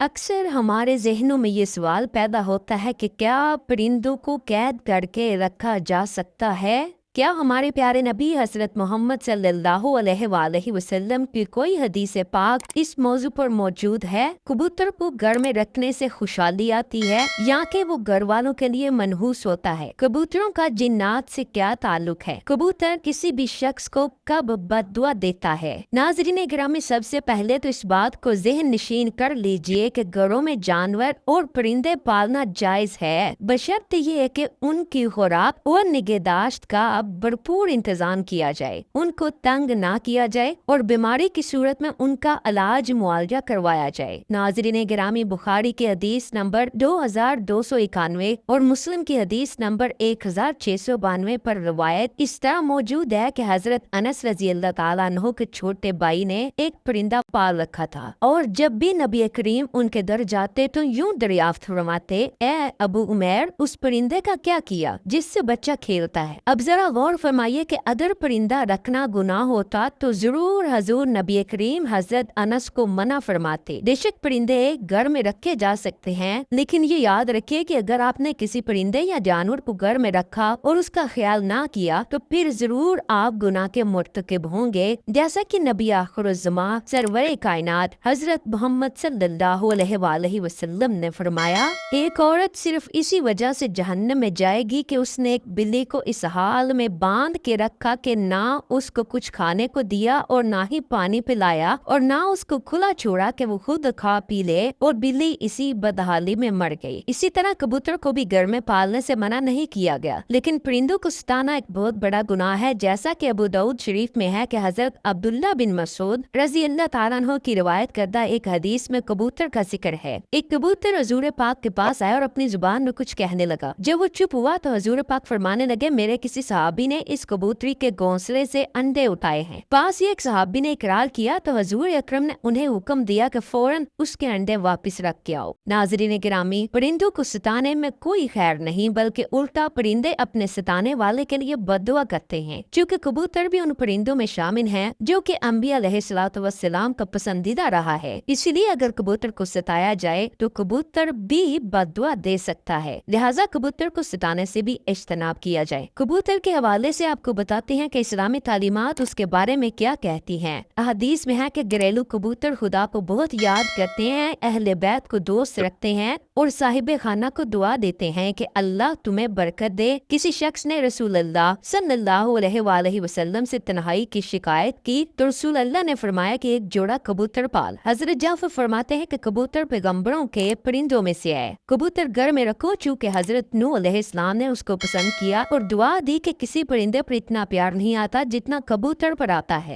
अक्सर हमारे ज़हनों में ये सवाल पैदा होता है कि क्या परिंदों को कैद करके रखा जा सकता है? क्या हमारे प्यारे नबी हज़रत मोहम्मद सल्लल्लाहु अलैहि वसल्लम की कोई हदीस पाक इस मौजू पर मौजूद है? कबूतर को घर में रखने से खुशहाली आती है या कि वो घर वालों के लिए मनहूस होता है? कबूतरों का जिन्नात से क्या ताल्लुक है? कबूतर किसी भी शख्स को कब बद्दुआ देता है? नाज़रीन गिरामी, सबसे पहले तो इस बात को ज़हन नशीन कर लीजिए कि घरों में जानवर और परिंदे पालना जायज है, बशर्ते ये है कि उनकी खुराक और निगहदाश्त का भरपूर इंतजाम किया जाए, उनको तंग ना किया जाए और बीमारी की सूरत में उनका इलाज मुआवजा करवाया जाए। नाज़रीन गिरामी, बुखारी की हदीस नंबर 2291 और मुस्लिम की हदीस नंबर 1692 पर रवायत इस तरह मौजूद है कि हजरत अनस रजी अल्लाह ताला अन्हु के छोटे भाई ने एक परिंदा पाल रखा था और जब भी नबी करीम उनके दर जाते तो यूं दरियाफ्त फरमाते, ए अबू उमैर, उस परिंदे का क्या किया जिससे बच्चा खेलता है? अब जरा गौर फरमाइए कि अगर परिंदा रखना गुनाह होता तो जरूर हजूर नबी करीम हजरत अनस को मना फरमाते। बेशक परिंदे घर में रखे जा सकते हैं, लेकिन ये याद रखिए कि अगर आपने किसी परिंदे या जानवर को घर में रखा और उसका ख्याल ना किया तो फिर जरूर आप गुनाह के मुर्तकिब होंगे, जैसा कि नबी आखिरुज़्ज़मा सरवरे कायनात हजरत मोहम्मद सल्लल्लाहु अलैहि वसल्लम ने फरमाया, एक औरत सिर्फ इसी वजह से जहन्नम में जाएगी कि उसने एक बिल्ली को इस हाल में बांध के रखा कि ना उसको कुछ खाने को दिया और ना ही पानी पिलाया और ना उसको खुला छोड़ा कि वो खुद खा पी ले, और बिल्ली इसी बदहाली में मर गई। इसी तरह कबूतर को भी घर में पालने से मना नहीं किया गया, लेकिन परिंदों को सताना एक बहुत बड़ा गुनाह है, जैसा कि अबू दाऊद शरीफ में है कि हजरत अब्दुल्ला बिन मसूद रजी अल्लाह ताला अन्हु की रिवायत करदा एक हदीस में कबूतर का जिक्र है। एक कबूतर हजूर पाक के पास आया और अपनी जुबान में कुछ कहने लगा। जब वो चुप हुआ तो हजूर पाक फरमाने लगे, मेरे किसी सहाबी ने इस कबूतरी के घोंसले से अंडे उठाए हैं। पास ही एक सहाबी ने इकरार किया तो हजूर अकरम ने उन्हें हुक्म दिया कि फौरन उसके अंडे वापस रख के आओ। नाज़रीन गिरामी, परिंदों को सताने में कोई खैर नहीं, बल्कि उल्टा परिंदे अपने सताने वाले के लिए बद्दुआ करते हैं, क्योंकि कबूतर भी उन परिंदों में शामिल हैं जो कि अंबिया अलैहिस्सलातु वस्सलाम का पसंदीदा रहा है। इसलिए अगर कबूतर को सताया जाए तो कबूतर भी बद्दुआ दे सकता है, लिहाजा कबूतर को सताने से भी इज्तनाब किया जाए। कबूतर के हवाले से आपको बताते हैं कि इस्लामी तालीमात उसके बारे में क्या कहती हैं। हदीस में है कि घरेलू कबूतर खुदा को बहुत याद करते हैं, अहले बैत को दोस्त रखते हैं और साहिब खाना को दुआ देते हैं कि अल्लाह तुम्हें बरकत दे। किसी शख्स ने रसूल अल्लाह सल्लल्लाहु अलैहि वसल्लम से तन्हाई की शिकायत की तो रसूल अल्लाह ने फरमाया कि एक जोड़ा कबूतर पाल। हजरत जाफर फरमाते हैं कि कबूतर पैगंबरों के परिंदों में से है। कबूतर घर में रखो, चूँकि हजरत नूह अलैहिस्सलाम ने उसको पसंद किया और दुआ दी कि किसी परिंदे पर इतना प्यार नहीं आता जितना कबूतर पर आता है।